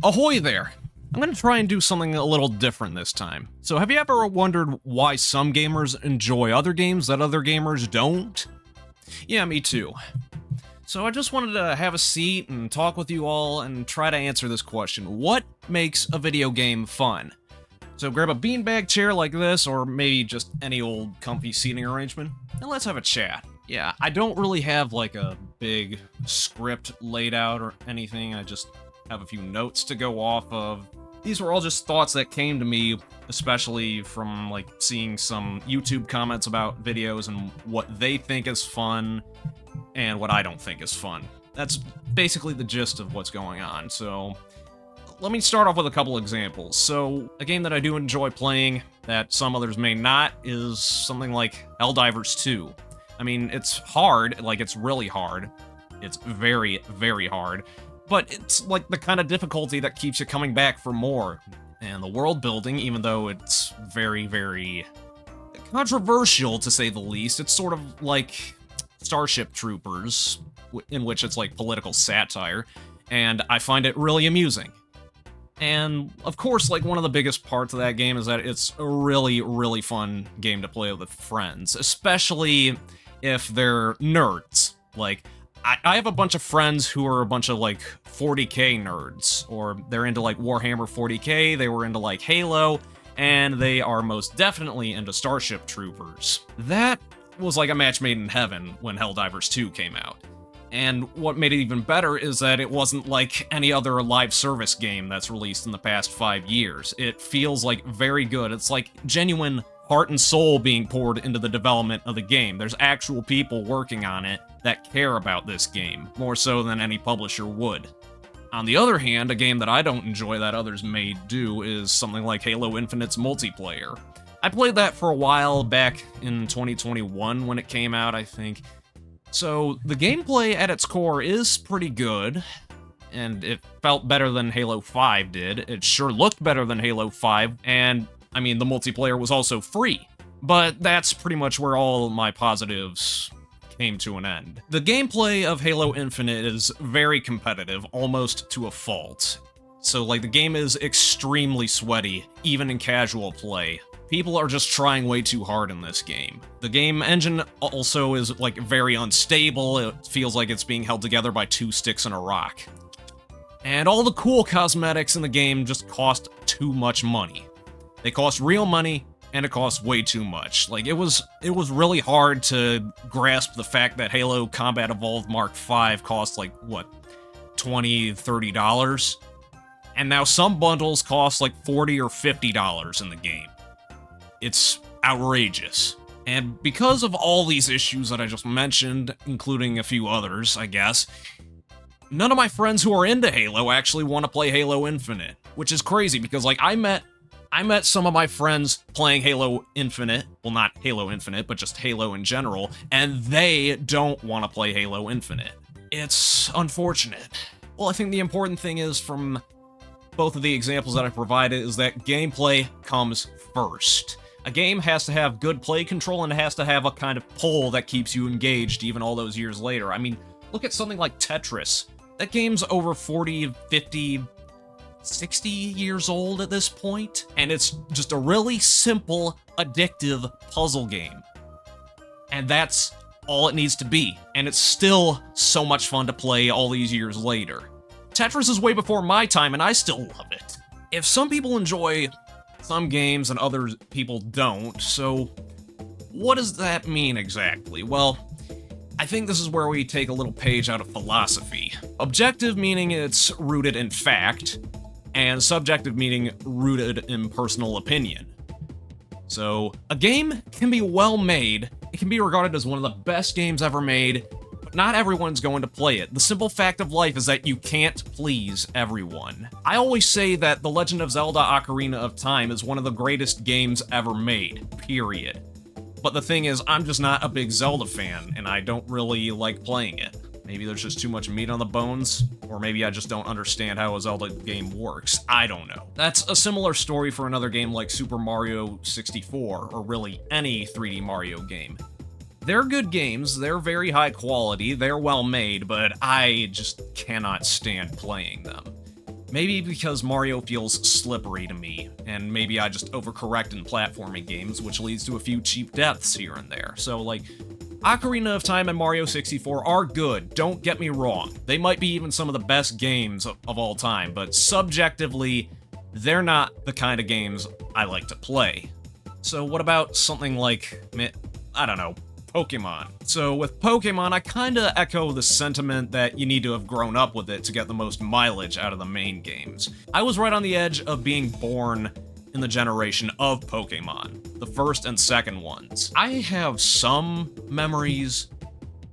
Ahoy there! I'm gonna try and do something a little different this time. So have you ever wondered why some gamers enjoy other games that other gamers don't? Yeah, me too. So I just wanted to have a seat and talk with you all and try to answer this question. What makes a video game fun? So grab a beanbag chair like this, or maybe just any old comfy seating arrangement, and let's have a chat. Yeah, I don't really have like a big script laid out or anything, I just have a few notes to go off of. These were all just thoughts that came to me, especially from like seeing some YouTube comments about videos and what they think is fun and what I don't think is fun. That's basically the gist of what's going on, so let me start off with a couple examples. So, a game that I do enjoy playing that some others may not is something like Helldivers 2. I mean, it's hard, like it's really hard. It's very, very hard. But it's like the kind of difficulty that keeps you coming back for more. And the world building, even though it's very, very controversial to say the least, it's sort of like Starship Troopers, in which it's like political satire, and I find it really amusing. And, of course, like, one of the biggest parts of that game is that it's a really, really fun game to play with friends, especially if they're nerds. Like, I have a bunch of friends who are a bunch of, like, 40k nerds, or they're into, like, Warhammer 40k, they were into, like, Halo, and they are most definitely into Starship Troopers. That was like a match made in heaven when Helldivers 2 came out. And what made it even better is that it wasn't like any other live service game that's released in the past 5 years. It feels like very good. It's like genuine heart and soul being poured into the development of the game. There's actual people working on it that care about this game, more so than any publisher would. On the other hand, a game that I don't enjoy that others may do is something like Halo Infinite's multiplayer. I played that for a while back in 2021 when it came out, I think. So, the gameplay at its core is pretty good, and it felt better than Halo 5 did. It sure looked better than Halo 5, and, I mean, the multiplayer was also free. But that's pretty much where all my positives came to an end. The gameplay of Halo Infinite is very competitive, almost to a fault. So, like, the game is extremely sweaty, even in casual play. People are just trying way too hard in this game. The game engine also is, like, very unstable. It feels like it's being held together by 2 sticks and a rock. And all the cool cosmetics in the game just cost too much money. They cost real money, and it costs way too much. Like, it was really hard to grasp the fact that Halo Combat Evolved Mark V cost, like, what, $20, $30? And now some bundles cost, like, $40 or $50 in the game. It's outrageous. And because of all these issues that I just mentioned, including a few others, I guess, none of my friends who are into Halo actually want to play Halo Infinite, which is crazy because, like, I met some of my friends playing Halo Infinite, well, not Halo Infinite, but just Halo in general, and they don't want to play Halo Infinite. It's unfortunate. Well, I think the important thing is, from both of the examples that I provided, is that gameplay comes first. A game has to have good play control, and it has to have a kind of pull that keeps you engaged even all those years later. I mean, look at something like Tetris. That game's over 40, 50, 60 years old at this point, and it's just a really simple, addictive puzzle game. And that's all it needs to be, and it's still so much fun to play all these years later. Tetris is way before my time, and I still love it. If some people enjoy some games and other people don't, so what does that mean exactly? Well, I think this is where we take a little page out of philosophy. Objective meaning it's rooted in fact, and subjective meaning rooted in personal opinion. So, a game can be well made, it can be regarded as one of the best games ever made, but not everyone's going to play it. The simple fact of life is that you can't please everyone. I always say that The Legend of Zelda Ocarina of Time is one of the greatest games ever made, period. But the thing is, I'm just not a big Zelda fan, and I don't really like playing it. Maybe there's just too much meat on the bones, or maybe I just don't understand how a Zelda game works. I don't know. That's a similar story for another game like Super Mario 64, or really any 3D Mario game. They're good games, they're very high quality, they're well made, but I just cannot stand playing them. Maybe because Mario feels slippery to me, and maybe I just overcorrect in platforming games, which leads to a few cheap deaths here and there. So, like, Ocarina of Time and Mario 64 are good, don't get me wrong. They might be even some of the best games of all time, but subjectively, they're not the kind of games I like to play. So what about something like, I don't know, Pokemon? So with Pokemon, I kinda echo the sentiment that you need to have grown up with it to get the most mileage out of the main games. I was right on the edge of being born in the generation of Pokemon, the first and second ones. I have some memories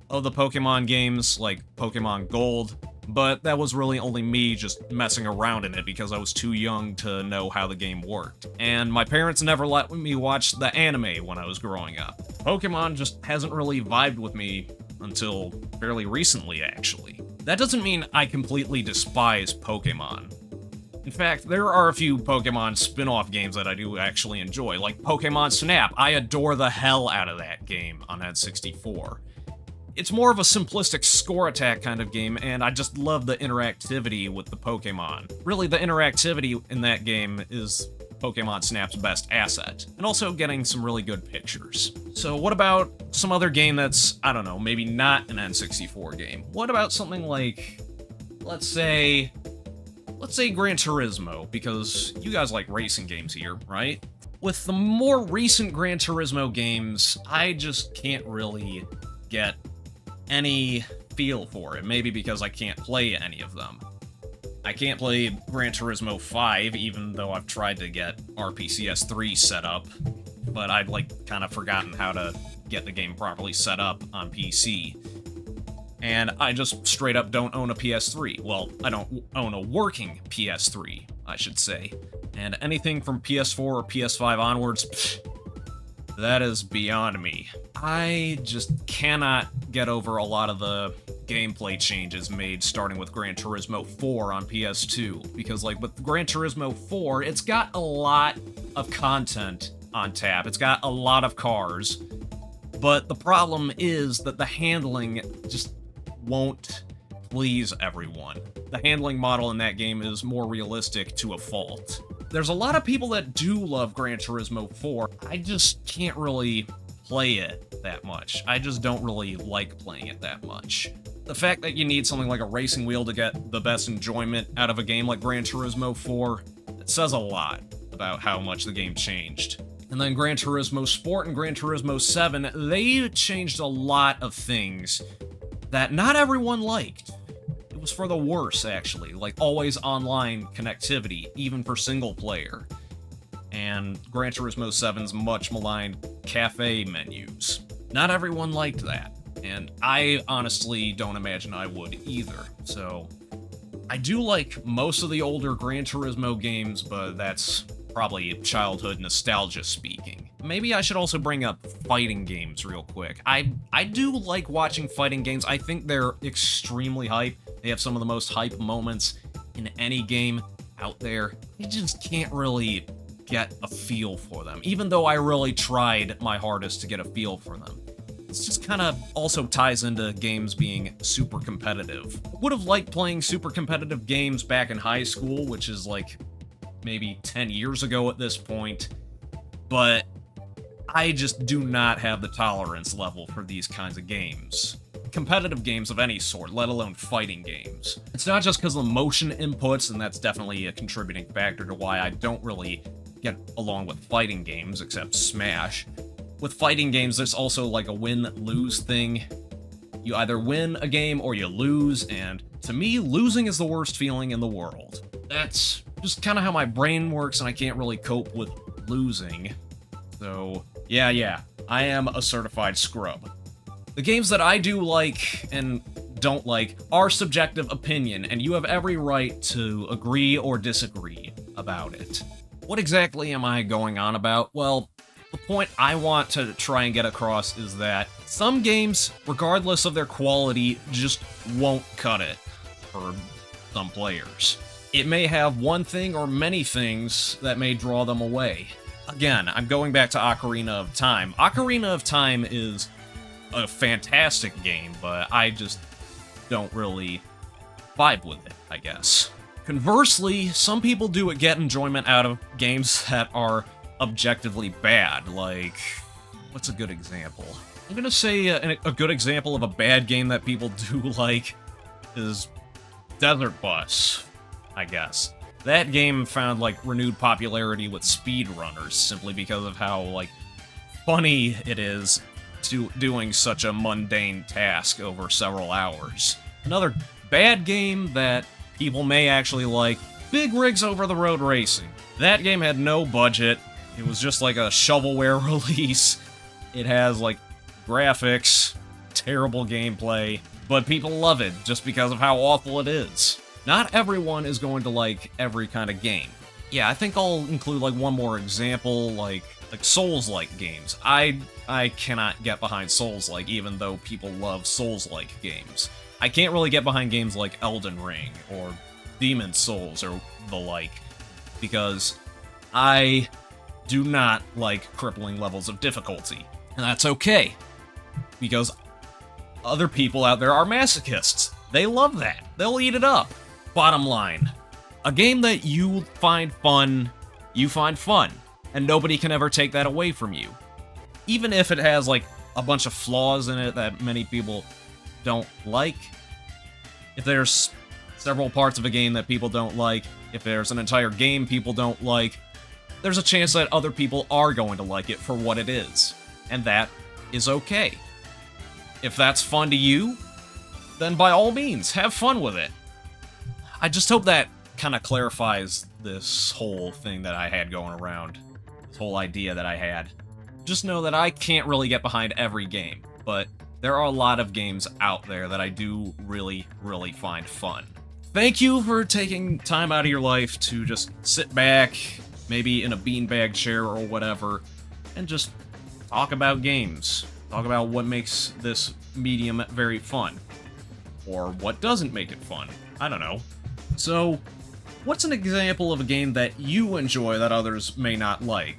of the Pokemon games, like Pokemon Gold, but that was really only me just messing around in it because I was too young to know how the game worked. And my parents never let me watch the anime when I was growing up. Pokemon just hasn't really vibed with me until fairly recently, actually. That doesn't mean I completely despise Pokemon. In fact, there are a few Pokemon spin-off games that I do actually enjoy, like Pokemon Snap. I adore the hell out of that game on N64. It's more of a simplistic score attack kind of game, and I just love the interactivity with the Pokemon. Really, the interactivity in that game is Pokemon Snap's best asset, and also getting some really good pictures. So what about some other game that's, I don't know, maybe not an N64 game? What about something like, let's say Gran Turismo, because you guys like racing games here, right? With the more recent Gran Turismo games, I just can't really get any feel for it. Maybe because I can't play any of them. I can't play Gran Turismo 5, even though I've tried to get RPCS 3 set up, but I'd kind of forgotten how to get the game properly set up on PC. And I just straight up don't own a PS3. Well, I don't own a working PS3, I should say. And anything from PS4 or PS5 onwards, that is beyond me. I just cannot get over a lot of the gameplay changes made starting with Gran Turismo 4 on PS2. Because, with Gran Turismo 4, it's got a lot of content on tap. It's got a lot of cars. But the problem is that the handling just won't please everyone. The handling model in that game is more realistic to a fault. There's a lot of people that do love Gran Turismo 4. I just can't really play it that much. I just don't really like playing it that much. The fact that you need something like a racing wheel to get the best enjoyment out of a game like Gran Turismo 4, it says a lot about how much the game changed. And then Gran Turismo Sport and Gran Turismo 7, they changed a lot of things that not everyone liked. It was for the worse, actually, like always online connectivity, even for single player. And Gran Turismo 7's much maligned cafe menus. Not everyone liked that, and I honestly don't imagine I would either. So, I do like most of the older Gran Turismo games, but that's probably childhood nostalgia speaking. Maybe I should also bring up fighting games real quick. I do like watching fighting games. I think they're extremely hype. They have some of the most hype moments in any game out there. You just can't really get a feel for them, even though I really tried my hardest to get a feel for them. It's just kind of also ties into games being super competitive. Would have liked playing super competitive games back in high school, which is maybe 10 years ago at this point, but I just do not have the tolerance level for these kinds of games. Competitive games of any sort, let alone fighting games. It's not just because of the motion inputs, and that's definitely a contributing factor to why I don't really get along with fighting games, except Smash. With fighting games, there's also a win-lose thing. You either win a game or you lose, and to me, losing is the worst feeling in the world. That's just kind of how my brain works, and I can't really cope with losing. So, yeah, I am a certified scrub. The games that I do like and don't like are subjective opinion, and you have every right to agree or disagree about it. What exactly am I going on about? Well, the point I want to try and get across is that some games, regardless of their quality, just won't cut it for some players. It may have one thing or many things that may draw them away. Again, I'm going back to Ocarina of Time. Ocarina of Time is a fantastic game, but I just don't really vibe with it, I guess. Conversely, some people do get enjoyment out of games that are objectively bad, like... What's a good example? I'm gonna say a good example of a bad game that people do like is Desert Bus, I guess. That game found, like, renewed popularity with speedrunners simply because of how, like, funny it is doing such a mundane task over several hours. Another bad game that people may actually like, Big Rigs Over the Road Racing. That game had no budget. It was just like a shovelware release. It has, like, graphics, terrible gameplay, but people love it just because of how awful it is. Not everyone is going to like every kind of game. Yeah, I think I'll include, like, one more example, like Souls-like games. I cannot get behind Souls-like, even though people love Souls-like games. I can't really get behind games like Elden Ring or Demon's Souls or the like, because I do not like crippling levels of difficulty. And that's okay, because other people out there are masochists. They love that. They'll eat it up. Bottom line, a game that you find fun, and nobody can ever take that away from you. Even if it has, like, a bunch of flaws in it that many people don't like. If there's several parts of a game that people don't like, if there's an entire game people don't like, there's a chance that other people are going to like it for what it is. And that is okay. If that's fun to you, then by all means, have fun with it. I just hope that kind of clarifies this whole thing that I had going around. This whole idea that I had. Just know that I can't really get behind every game, but there are a lot of games out there that I do really, really find fun. Thank you for taking time out of your life to just sit back, maybe in a beanbag chair or whatever, and just talk about games. Talk about what makes this medium very fun. Or what doesn't make it fun. I don't know. So, what's an example of a game that you enjoy that others may not like?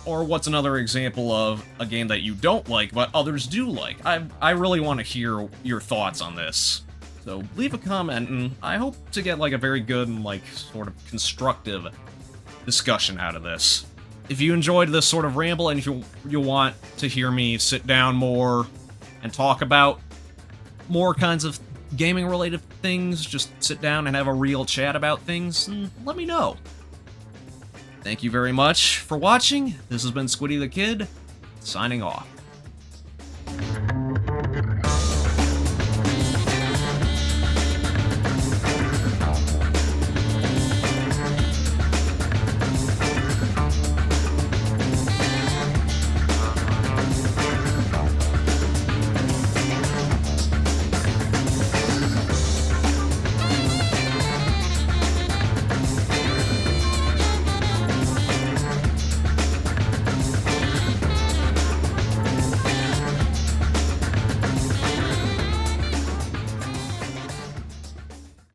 Or what's another example of a game that you don't like but others do like? I really want to hear your thoughts on this. So leave a comment, and I hope to get, like, a very good and, like, sort of constructive discussion out of this. If you enjoyed this sort of ramble, and if you want to hear me sit down more and talk about more kinds of gaming-related things, just sit down and have a real chat about things, let me know. Thank you very much for watching. This has been Squiddy the Kid, signing off.